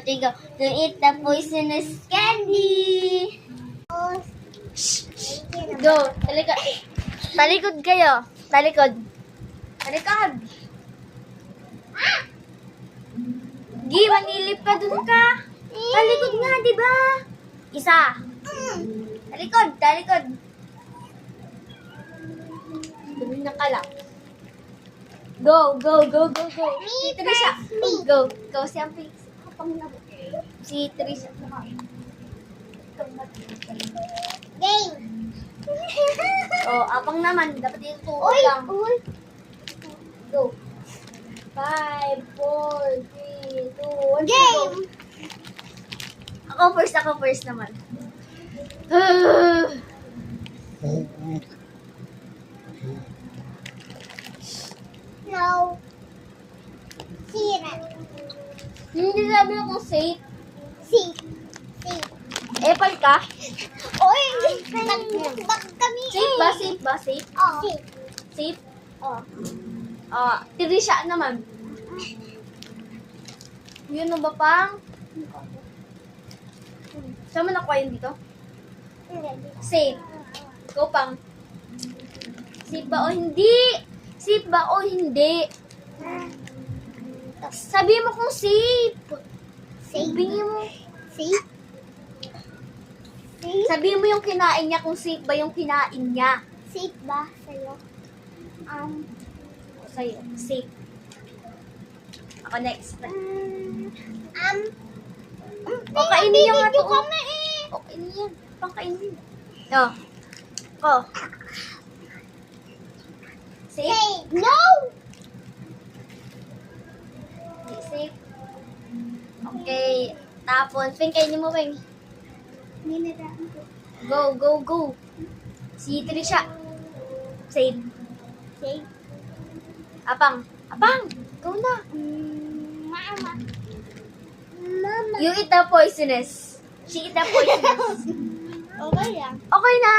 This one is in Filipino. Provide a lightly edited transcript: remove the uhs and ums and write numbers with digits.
3, go. To eat the poisonous candy. Go. Talikod. Talikod kayo. Talikod. Talikod. Gi, manilip ka dun ka. Talikod nga, di ba? Isa. Talikod, talikod. Dumi na ka lang. Go, go, go, go, go. Si Trisha. Go. Go, si Ampli. Si Trisha. Game. Oh, apang naman. Dapat yung tuwa lang. Go. 5, 4, 3, 2, 1. Game. Ako first naman. No. Sira. Hindi sabi ko kung safe. Si. Epal ka? Oy, nagbak kami Safe ba? Safe ba? Safe? Oh. Safe? Oh. Trisha naman. Yun na ba pang? Saan mo nakuha yun dito? Safe. Ikaw pang. Safe ba o hindi? Safe ba o hindi? Sabi mo kung safe. Sabihin mo. Safe? Safe? Sabihin mo yung kinain niya kung safe ba yung kinain niya. Safe ba sa'yo? Sa'yo. Safe. Ako next. O, kainin yung ato. kami eh. O, kainin yan. Pangkainin. No. Ko. Safe? Safe. No! Hindi safe. Okay. Tapon. Ping, kainin mo, Ping. Ninadaan ko. Go, go, go. Si Trisha. Safe. Safe. Apang. Apang! Go na. Mama. You eat the poisonous. She eat the poisonous. Okay lang. Okay na.